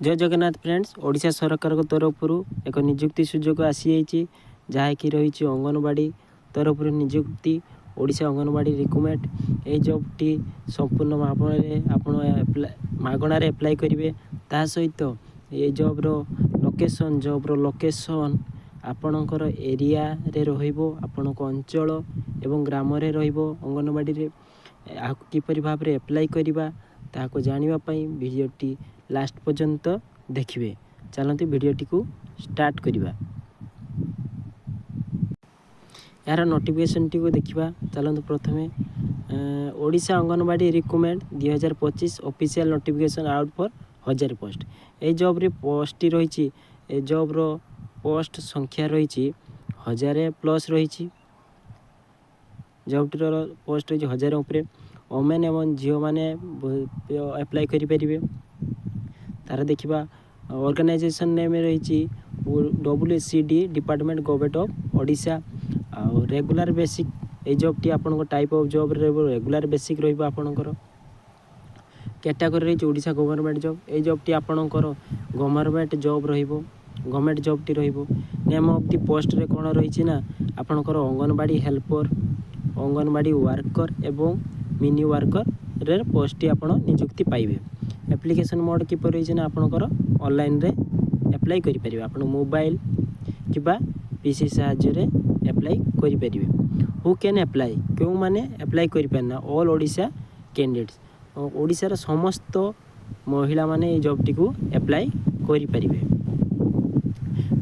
जय जगन्नाथ फ्रेंड्स ओडिशा सरकार तरफ एक निजुक्ति सुजोग आसी जहाँकि रही अंगनवाड़ी तरफ निजुक्ति ओडिशा अंगनवाड़ी रिक्रुटमेंट ये जॉबटी संपूर्ण मागणार एप्लाय करेंगे ता सहित ये जॉब्र लोकेशन आपणकर एरिया रे रहिबो आपणक अंचल एवं ग्राम रे रहिबो अंगनवाड़ी रे किपरि भाव रे एप्लाय करिबा ताको जानिबा पई वीडियोटी लास्ट पर्यंत देखिए। चलते वीडियोटी को स्टार्ट करिबा। यार नोटिफिकेशन टी को देखिबा। चलते प्रथमे Odisha anganwadi recruitment 2025 official notification out for 1000 post. A job रे पोस्ट रही ए जॉब रो पोस्ट संख्या रही 1000+ रही जॉब रो पोस्ट रही 1000 ऊपर ओमेन एवं झील मैंने एप्लाय करें। तार देखा ऑर्गेनाइजेशन नेम रही WCD department government of Odisha आउ रेगुलर बेसिक ये जॉब टी आपन type of job regular basic रहा कैटेगरी रही ओडिशा गवर्नमेंट जॉब ये जॉब टी आपणकर government job government job T name of the post रे कौन रही ना आपणकर अंगनवाड़ी हेल्पर अंगनवाड़ी वर्कर एवं मिनी वर्कर रे पोस्ट टी आपण नियुक्ति पाइबे। एप्लिकेशन मोड किपर रही ना आपणकर ऑनलाइन रे एप्लाय करि परिबे आपण मोबाइल किबा पीसी साहाय्य रे एप्लाय करि परिबे। हु कैन एप्लाय क्यों माने एप्लाय करि परना ऑल ओडिशा कैंडिडेट्स ओडिशा रा समस्त महिला माने ए जॉब टी को एप्लाय करि परिबे।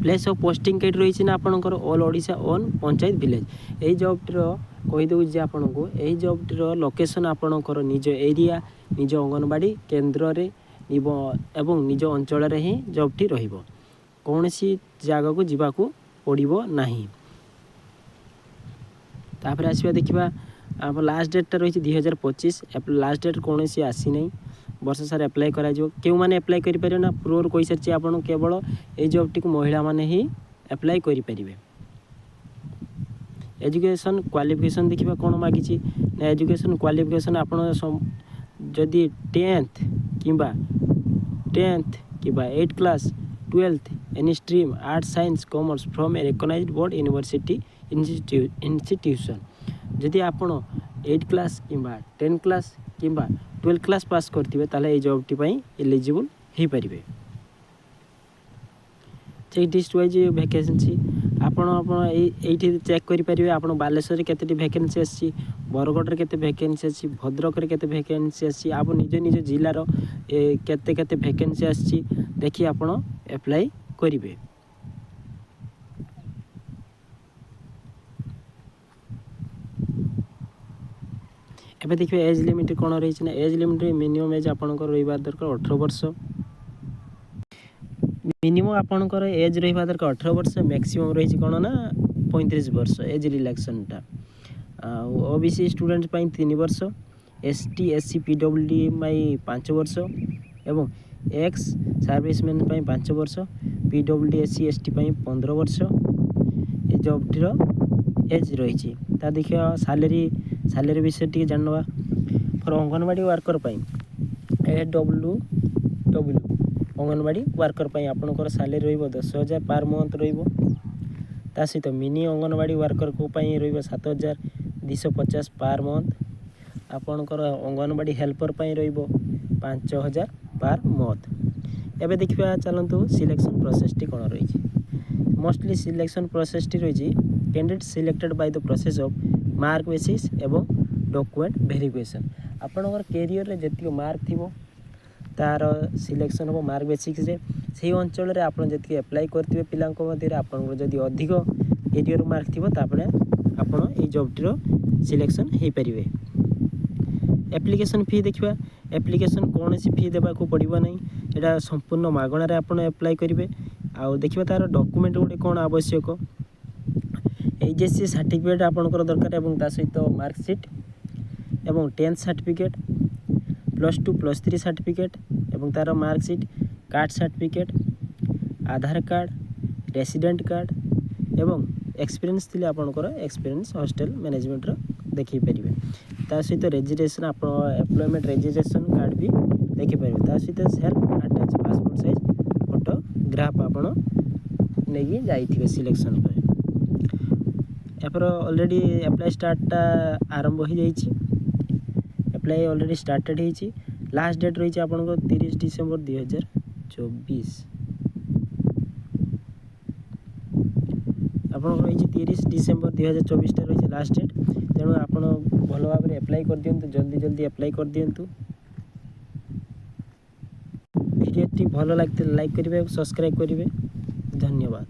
प्लेस ऑफ पोस्टिंग केट रही ना आपणकर all Odisha on panchayat village ए जॉब टी रो कहि दउ जे आपनको ए जॉब टी रो लोकेशन आपणकर निज एरिया निज अंगनवाड़ी केन्द्र रे एवं निज अंचल रे ही जॉब टी रहिबो कौन सी जगह को जीवा को पड़िबो नाही। तापर आसीबा देखिबा आप लास्ट डेट रही 2025 लास्ट डेट कौन सी आसी नहीं वर्ष सारा एप्लाय करा जो क्यों माने एप्लाय करि परियो ना पूर्व कहि सारछि आपन केवल ए जॉब टी को महिला माने ही एप्लाय करि परिबे। एजुकेशन क्वालिफिकेशन देखिबा कोन मागिछि ना एजुकेशन क्वालिफिकेशन आपन जदि 10th किबा 8 class 12th any stream art science commerce from a recognised board university institution जदि आपन 8 क्लास किबा 10 क्लास किबा 12 क्लास पास करथिबे ताले ए जॉब टी पई एलिजिबल हे परिबे। चेक डिस्ट वाइज वैकेंसी आपन एठी चेक करि परिबे आपन बालेश्वर रे केतेटी वैकेंसी आसी बरगढ़ रे केते वैकेंसी आसी भद्रक रे केते वैकेंसी आसी आप निज निज जिल्ला रो केते केते वैकेंसी आसी देखि आपन अप्लाई करिवे। एबे देखिए एज लिमिट कौन रही ना एज लिमिट मिनिमम एज आपंकर रहा दरकार 18 वर्ष मिनिमम आपंकर एज रहा दरकार 18 वर्ष मैक्सिमम रही कौन ना 35 वर्ष एज रिलैक्सनटा ओबीसी स्टूडेंट 3 वर्ष ST SC PWD 5 वर्ष एवं एक्स सर्विसमैन 5 वर्ष PWD SC ST 15 वर्ष ये जॉब टी एज रही देखिए सैलरी विषय टी जानवा for anganwadi worker AWW anganwadi worker आपंकर सैलरी रही 10,000 पर मंथ ता सहित मिनी अंगनवाड़ी वर्कर को रही 7,250 पर मंथ आपंकर अंगनवाड़ी हेल्पर रही 5,000 पर मंथ। एबे देखिबा चलंतु सिलेक्शन प्रोसेस टी कोन रही मोस्टली सिलेक्शन प्रोसेस टी रही candidate selected by the process of mark basis एवं डॉक्यूमेंट वेरिफिकेशन आपनकर कैरियर रे जति मार्क थिबो तार सिलेक्शन हो मार्क बेसिक्स रे सही अंचल रे आपन जति अप्लाई करथिबे पिलांको मध्ये आपन जदि अधिक कैरियर मार्क थिबो तापरे आपन ए जॉब टी रो सिलेक्शन हे परिबे। एप्लिकेशन फी देखिबा एप्लिकेशन कौन सी फी देबा को पड़िबो नहीं एटा संपूर्ण मागणा रे आपन अप्लाई करिवे। आ देखिबा तार डॉक्यूमेंट गोटे कौन आवश्यक HSC सर्टिफिकेट आपनकर दरकार एवं ता सहित मार्कशीट एवं 10th सर्टिफिकेट +2 +3 सर्टिफिकेट एवं तार मार्कशीट कास्ट सर्टिफिकेट आधार कार्ड रेसिडेंट कार्ड एवं एक्सपीरियंस थिले आपनकर एक्सपीरियंस हॉस्टल मैनेजमेंट रो देखि परिबे। ता सहित रजिस्ट्रेशन आप एम्प्लॉयमेंट रजिस्ट्रेशन कार्ड भी देखि परिबे। ता सहित self attach passport size graph ଆପଣ ନେଇକି ଯାଇଥିବେ ସିଲେକ୍ସନ୍ ପରେ। ଏହାପରେ ଅଲରେଡ଼ି ଆପ୍ଲାଏ ଷ୍ଟାର୍ଟଟା ଆରମ୍ଭ ହୋଇଯାଇଛି। ଆପ୍ଲାଏ ଅଲରେଡ଼ି ଷ୍ଟାର୍ଟେଡ଼ ହେଇଛି। ଲାଷ୍ଟ ଡେଟ୍ ରହିଛି ଆପଣଙ୍କ 30 ଡିସେମ୍ବର 2024। ଆପଣଙ୍କର ରହିଛି 30 ଡିସେମ୍ବର 2024ଟା ରହିଛି ଲାଷ୍ଟ ଡେଟ୍। ତେଣୁ ଆପଣ ଭଲ ଭାବରେ ଆପ୍ଲାଏ କରିଦିଅନ୍ତୁ, ଜଲ୍ଦି ଆପ୍ଲାଏ କରିଦିଅନ୍ତୁ। ଭିଡ଼ିଓଟି ଭଲ ଲାଗିଥିଲେ ଲାଇକ୍ କରିବେ, ସବସ୍କ୍ରାଇବ୍ କରିବେ। ଧନ୍ୟବାଦ।